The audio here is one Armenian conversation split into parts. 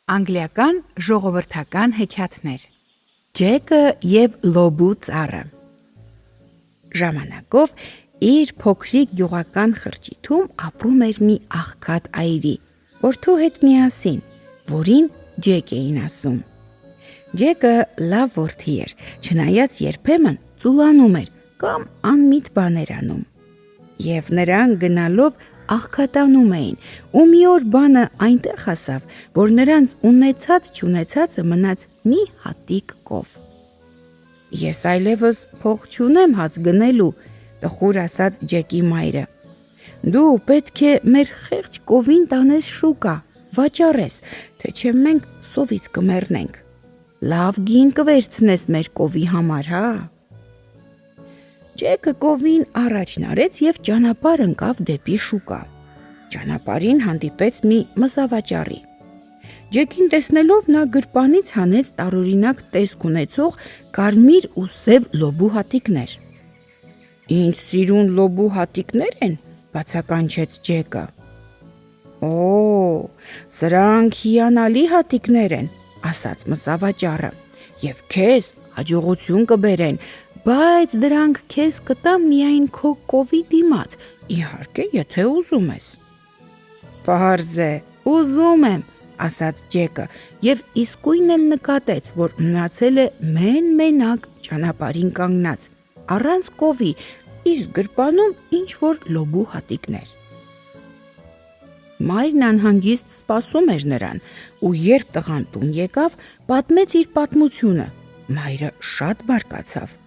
Անգլիական ժողովրդական հեքիաթներ Ջեկը և լոբու ծառը Ժամանակով իր փոքրիկ գյուղական խրճիթում ապրում էր մի աղքատ այրի, որդու հետ միասին, որին Ջեք էին ասում։ Ջեկը լավ որդի էր, չնայած երբեմն ծուլանում էր կամ անմիտ բաներ անում։ Եվ նրան գնալով աղքատանում էին, ու մի օր բանը այնտեղ հասավ, որ նրանց ունեցած-չունեցածը մնաց մի հատիկ կով։ Ես այլևս փող չունեմ հաց գնելու, տխուր ասաց Ջեկի մայրը։ Դու պետք է մեր խեղճ կովին տանես շուկա, վաճառես, թե չէ մենք սովից կմեռնենք։ Լավ գին կվերցնես մեր կովի համար, հա։ Ջեկը կովին առաջն արեց և ճանապարհ ընկավ դեպի շուկա։ Ճանապարհին հանդիպեց մի մսավաճառի։ Ջեկին տեսնելով նա գրպանից հանեց տարօրինակ տեսք ունեցող կարմիր ու սև լոբու հատիկներ։ Ինչ սիրուն լոբու հատիկներ են, բացականչեց Ջեկը։ Օ, սրանք հիանալի հատիկներ են, ասաց մսավաճառը, և քեզ հաջողություն կբերեն, բայց դրանք քեզ կտամ միայն քո կովի դիմաց, իհարկե, եթե ուզում ես։ Պարզ է, ուզում եմ, ասաց Ջեկը, և իսկույն էլ նկատեց, որ մնացել է մեն-մենակ ճանապարհին կանգնած, առանց կովի, իսկ գրպանում ինչ-որ լոբու հատիկներ։ Մայրն անհանգիստ սպասում էր նրան, ու երբ տղան տուն եկավ, պատմեց իր պատմությունը։ Մայրը շատ բարկացավ։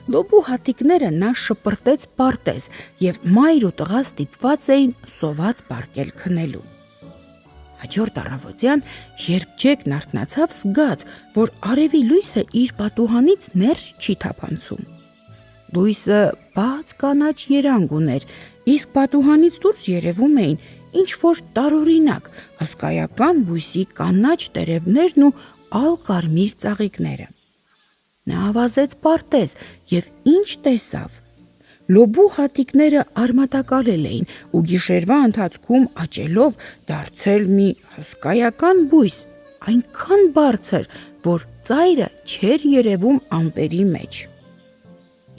Լոբու հատիկները նա շպրտեց պարտեզ, և մայր ու տղա ստիպված էին սոված պառկել քնելու։ Հաջորդ առավոտյան, երբ Ջեկն արթնացավ, զգաց, որ արևի լույսը իր պատուհանից ներս չի թափանցում։ Լույսը բաց կանաչ երանգ ուներ, իսկ պատուհանից դուրս երևում էին ինչ-որ տարօրինակ, հսկայական բույսի կանաչ տերևներն ու ալ-կարմիր ծաղիկները։ Նա վազեց պարտեզ և ինչ տեսավ։ Լոբու հատիկները արմատակալել էին ու գիշերվա ընթացքում աճելով դարձել մի հսկայական բույս, այնքան բարձր, որ ծայրը չէր երևում ամպերի մեջ։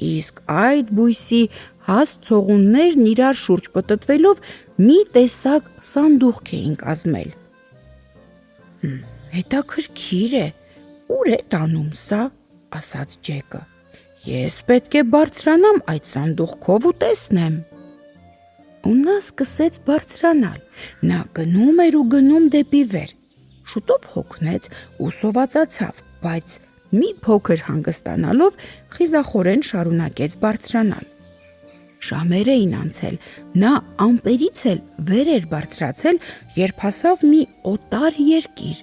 Իսկ այդ բույսի հաստ ցողուններն իրար շուրջ պտտվելով մի տեսակ սանդուղք էին կազմել։ Հետաքրքիր է, ուր է տանում սա, ասաց Ջեկը։ Ես պետք է բարձրանամ այդ սանդուղքով ու տեսնեմ։ Ու նա սկսեց բարձրանալ, նա գնում էր ու գնում դեպի վեր, շուտով հոգնեց ու սովածացավ, բայց մի փոքր հանգստանալով խիզախորեն շարունակեց բարձրանալ։ Ժամեր էին անցել, նա ամպերից էլ վեր էր բարձրացել, երբ հասավ մի օտար երկիր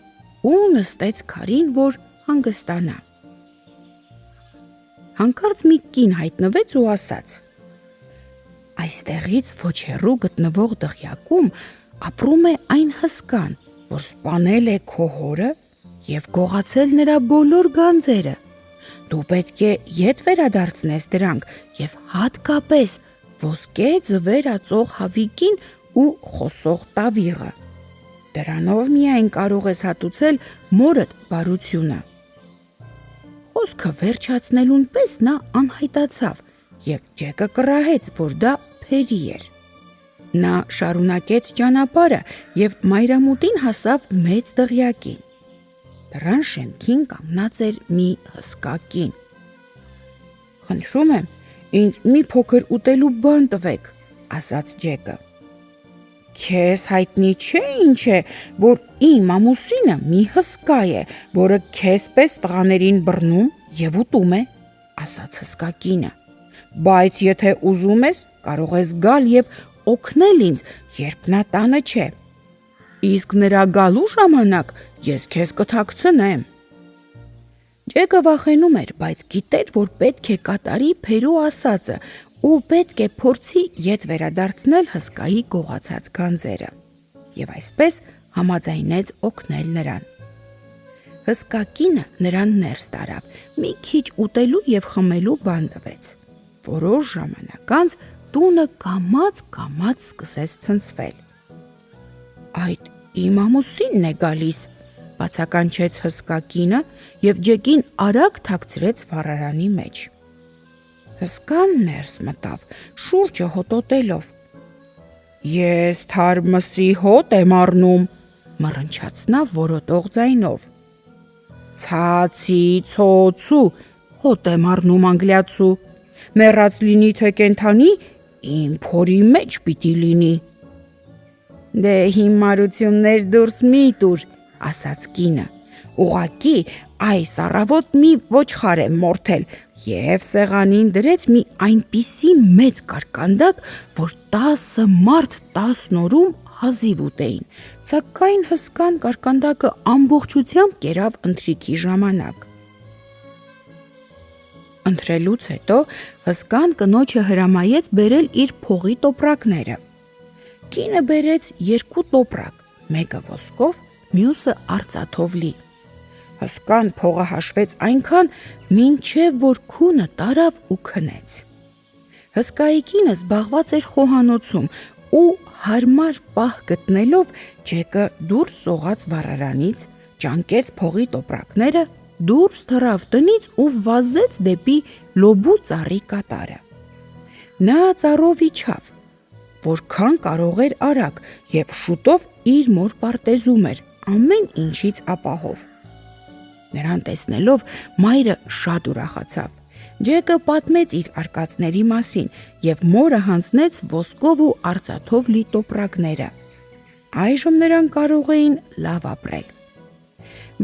ու նստեց քարին, որ հանգստանա։ Հանկարծ մի կին հայտնվեց ու ասաց. Այստեղից ոչ հեռու գտնվող դղյակում ապրում է այն հսկան, որ սպանել է քո հորը և գողացել նրա բոլոր գանձերը։ Դու պետք է ետ վերադարձնես դրանք և հատկապես ոսկե ձվեր ածող հավիկին ու խոսող տավիղը։ Դրանով միայն կարող ես հատուցել մորդ բարությունը։ Խոսքը վերջացնելուն պես նա անհայտացավ, և Ջեկը կռահեց, որ դա փերի էր։ Նա շարունակեց ճանապարհը և մայրամուտին հասավ մեծ դղյակին։ Դռան շեմքին կանգնած էր մի հսկա կին։ Խնդրում եմ, ինձ մի փոքր ուտելու բան տվեք, ասաց Ջեկը։ Քեզ հայտնի չէ ինչ է, որ իմ ամուսինը մի հսկա է, որը քեզ պես տղաներին բռնում և ուտում է, ասաց հսկա կինը, բայց եթե ուզում ես, կարող ես գալ և օգնել ինձ, երբ նա տանը չէ։ Իսկ նրա գալու ժամանակ ես քեզ կթաքցնեմ։ Ջեկը վախենում էր, բայց գիտեր, որ պետք է կատարի փերու ասածը ու պետք է փորձի ետ վերադարձնել հսկայի գողացած գանձերը։ Եվ այսպես համաձայնեց օգնել նրան։ Հսկա կինը նրան ներս տարավ, մի քիչ ուտելու և խմելու բան տվեց։ Որոշ ժամանակ անց տունը կամաց-կամաց սկսեց ցնցվել։ Այդ իմ ամուսինն է գալիս, բացականչեց հսկա կինը և ջեկին արագ թաքցրեց վառարանի մեջ։ Հսկան ներս մտավ, շուրջը հոտոտելով։ Ես թարմսի հոտ եմ առնում, մռնչաց նա որոտող ձայնով։ Ցացի ցոցու հոտ եմ առնում անգլիացու, մեռած լինի թե կենդանի, իմ փորի մեջ պիտի լինի։ Դե հիմարություններ դուրս մի տուր, ասաց կինը, ուղղակի այս առավոտ մի ոչխար եմ մորթել և սեղանին դրեց մի այնպիսի մեծ կարկանդակ, որ 10 մարդ 10 օրում հազիվ ուտեին, սակայն հսկան կարկանդակը ամբողջությամբ կերավ ընթրիքի ժամանակ։ Ընթրելուց հետո հսկան կնոջը հրամայեց բերել իր փողի տոպրակները։ Կինը բերեց 2 տոպրակ, մեկը ոսկով, մյուսը արծաթով լի։ Հսկան փողը հաշվեց այնքան, մինչև որ քունը տարավ ու քնեց։ Հսկայի կինը զբաղված էր խոհանոցում ու հարմար պահ գտնելով ջեկը դուրս սողաց վառարանից, ճանկեց փողի տոպրակները, դուրս թռավ տնից ու վազեց դեպի լոբու ծառի կատարը։ Նա ծառով իջավ, որքան կարող էր արագ և շուտով իր մոր պարտեզում էր, ամեն ինչից ապահով։ Նրան տեսնելով մայրը շատ ուրախացավ։ Ջեկը պատմեց իր արկածների մասին և մորը հանձնեց ոսկով ու արծաթով լի տոպրակները։ Այժմ նրանք կարող էին լավ ապրել։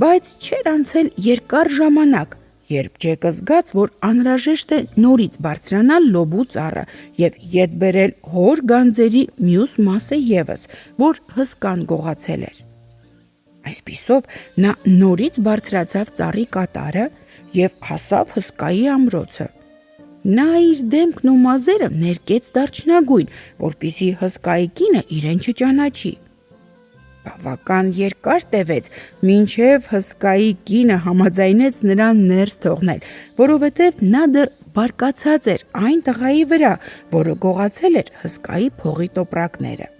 Բայց չէր անցել երկար ժամանակ, երբ Ջեկը զգաց, որ անհրաժեշտ է նորից բարձրանալ լոբու ծառը և ետ բերել հոր գանձերի մյուս մասը ևս, որ հսկան գողացել էր։ Այսպիսով նա նորից բարձրացավ ծառի կատարը և հասավ հսկայի ամրոցը։ Նա իր դեմքն ու մազերը ներկեց դարչնագույն, որպեսզի հսկայի կինը իրեն չճանաչի։ Բավական երկար տևեց, մինչև հսկայի կինը համաձայնեց նրան ներս թողնել, որովհետև նա դեռ բարկացած էր այն տղայի վրա, որը գողացել էր հսկայի փողի տոպրակները։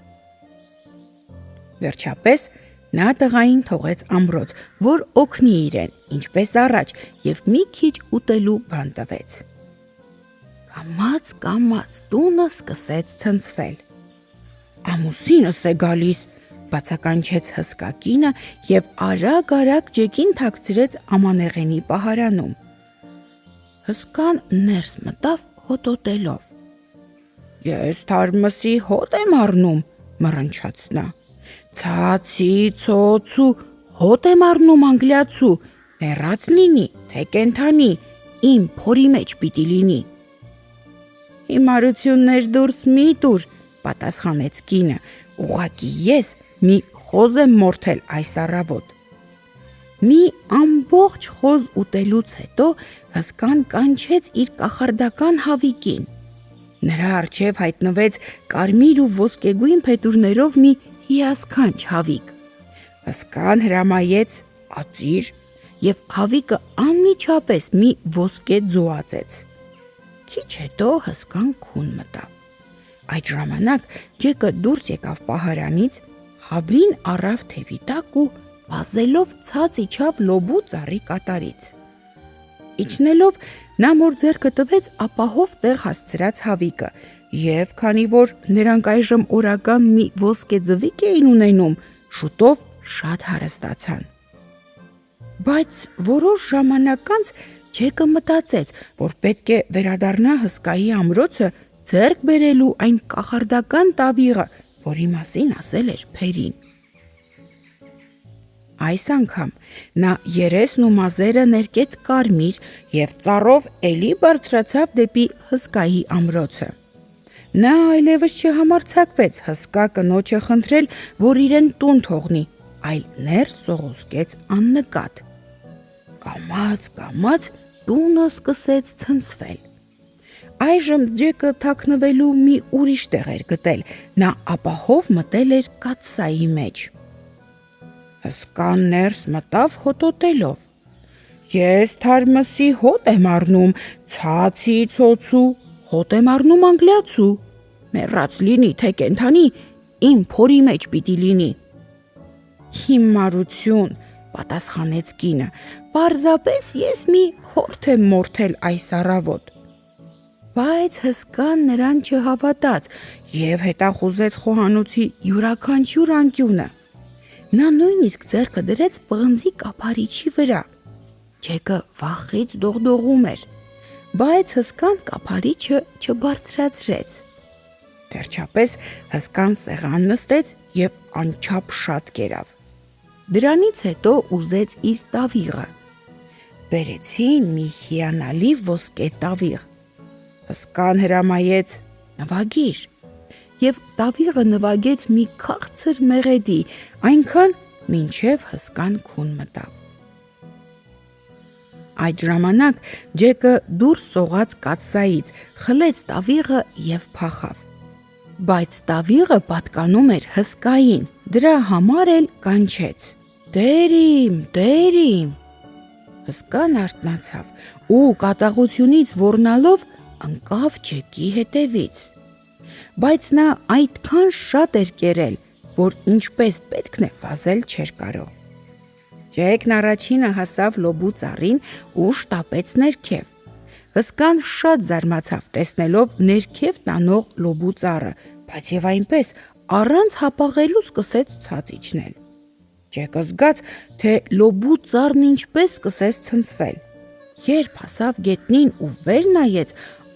Վերջապես նա տղային թողեց ամրոց, որ օգնի իրեն, ինչպես առաջ, և մի քիչ ուտելու բան տվեց։ Կամաց տունը սկսեց ցնցվել։ Ամուսինս է գալիս, բացականչեց հսկա կինը և արագ ջեկին թաքցրեց ամանեղենի պահարանում։ Հսկան ներս մտավ հոտոտելով։ Ես թարմսի հոտ եմ առնում, մռնչաց նա։ Ցացի ցոցու հոտ եմ առնում անգլիացու, մեռած լինի թե կենդանի, իմ փորի մեջ պիտի լինի։ Հիմարություններ դուրս մի տուր, պատասխանեց կինը, ուղղակի ես մի խոզ եմ մորթել այս առավոտ։ Մի ամբողջ խոզ ուտելուց հետո հսկան կանչեց իր կախարդական հավիկին։ Նրա առջև հայտնվեց կարմիր ու ոսկեգույն փետուրներով մի հիասքանչ հավիկ։ Հսկան հրամայեց ածիր և հավիկը անմիջապես մի ոսկե ձու ածեց։ Քիչ հետո հսկան քուն մտավ։ Այդ ժամանակ Ջեկը դուրս եկավ պահարանից, հավին առավ թևի տակ ու վազելով ցած իջավ լոբու ծառի կատարից։ Իջնելով նա մոր ձեռքը տվեց ապահով տեղ հասցրած հավիկը և քանի որ նրանք այժմ օրական մի ոսկե ձվիկ էին ունենում, շուտով շատ հարստացան։ Բայց որոշ ժամանակ անց Ջեկը մտածեց, որ պետք է վերադառնա հսկայի ամրոցը ձեռք բերելու այն կախարդական տավիղը, որի մասին ասել էր Փերին։ Այս անգամ նա երեսն ու մազերը ներկեց կարմիր և ծառով էլի բարձրացավ դեպի հսկայի ամրոցը։ Նա այլևս չհամարձակվեց հսկա կնոջը խնդրել, որ իրեն տուն թողնի, այլ ներս սողոսկեց աննկատ։ Կամաց տունը սկսեց ցնցվել։ Այժմ Ջեկը թաքնվելու մի ուրիշ տեղ էր գտել, նա ապահով մտել էր կաթսայի մեջ։ Հսկան ներս մտավ հոտոտելով. Ես թարմսի հոտ եմ առնում, ցացի ցոցու, հոտ եմ առնում անգլիացու, մեռած լինի թե կենդանի, իմ փորի մեջ պիտի լինի։ Հիմարություն պատասխանեց կինը, պարզապես ես մի հորթ եմ մորթել այս առավոտ։ Բայց հսկան նրան չհավատաց և հետախուզեց խոհանոցի յուրաքանչյուր անկյունը։ Նա նույնիսկ ձեռքը դրեց պղնձի կափարիչի վրա։ Ջեկը վախից դողդողում էր, բայց հսկան կափարիչը չբարձրացրեց։ Վերջապես հսկան սեղան նստեց և անչափ շատ կերավ։ Դրանից հետո ուզեց իր տավիղը։ Բերեցին մի հիանալի ոսկե տավիղ։ Հսկան հրամայեց նվագիր և տավիղը նվագեց մի քաղցր մեղեդի, այնքան, մինչև հսկան քուն մտավ։ Այդ ժամանակ Ջեկը դուրս սողաց կաթսայից, խլեց տավիղը և փախավ։ Բայց տավիղը պատկանում էր հսկային, դրա համար էլ կանչեց. Տեր իմ։ Հսկան արթնացավ ու կատաղությունից ոռնալով ընկավ Ջեկի հետևից։ Բայց նա այդքան շատ էր կերել, որ ինչպես պետքն է վազել չէր կարող։ Ջեկն առաջինը հասավ լոբու ծառին ու շտապեց ներքև։ Հսկան շատ զարմացավ տեսնելով ներքև տանող լոբու ծառը, բայց և այնպես առանց հապաղելու սկսեց ցած իջնել։ Ջեկը զգաց, թե լոբու ծառն ինչպես սկսեց ցնցվել։ Երբ հասավ գետնին ու վեր նայեց,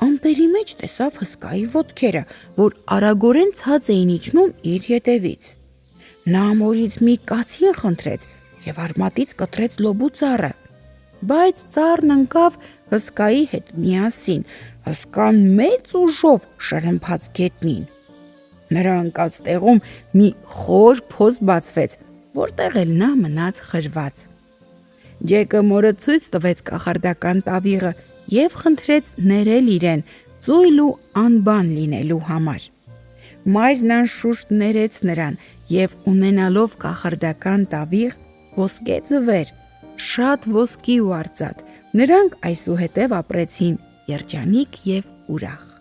ամպերի մեջ տեսավ հսկայի ոտքերը, որ արագորեն ցած էին իջնում իր ետևից։ Նա մորից մի կացին խնդրեց և արմատից կտրեց լոբու ծառը, բայց ծառն ընկավ հսկայի հետ միասին, հսկան մեծ ուժով շրմփաց գետնին։ Նրա ընկած տեղում մի խոր փոս բացվեց, որտեղ էլ նա մնաց խրված։ Ջեկը մորը ցույց տվեց կախարդական տավիղը և խնդրեց ներել իրեն ծույլ ու անբան լինելու համար։ Մայրն անշուշտ ներեց նրան և ունենալով կախարդական տավիղ, ոսկե ձվեր, շատ ոսկի ու արծաթ, նրանք այսուհետև ապրեցին երջանիկ և ուրախ։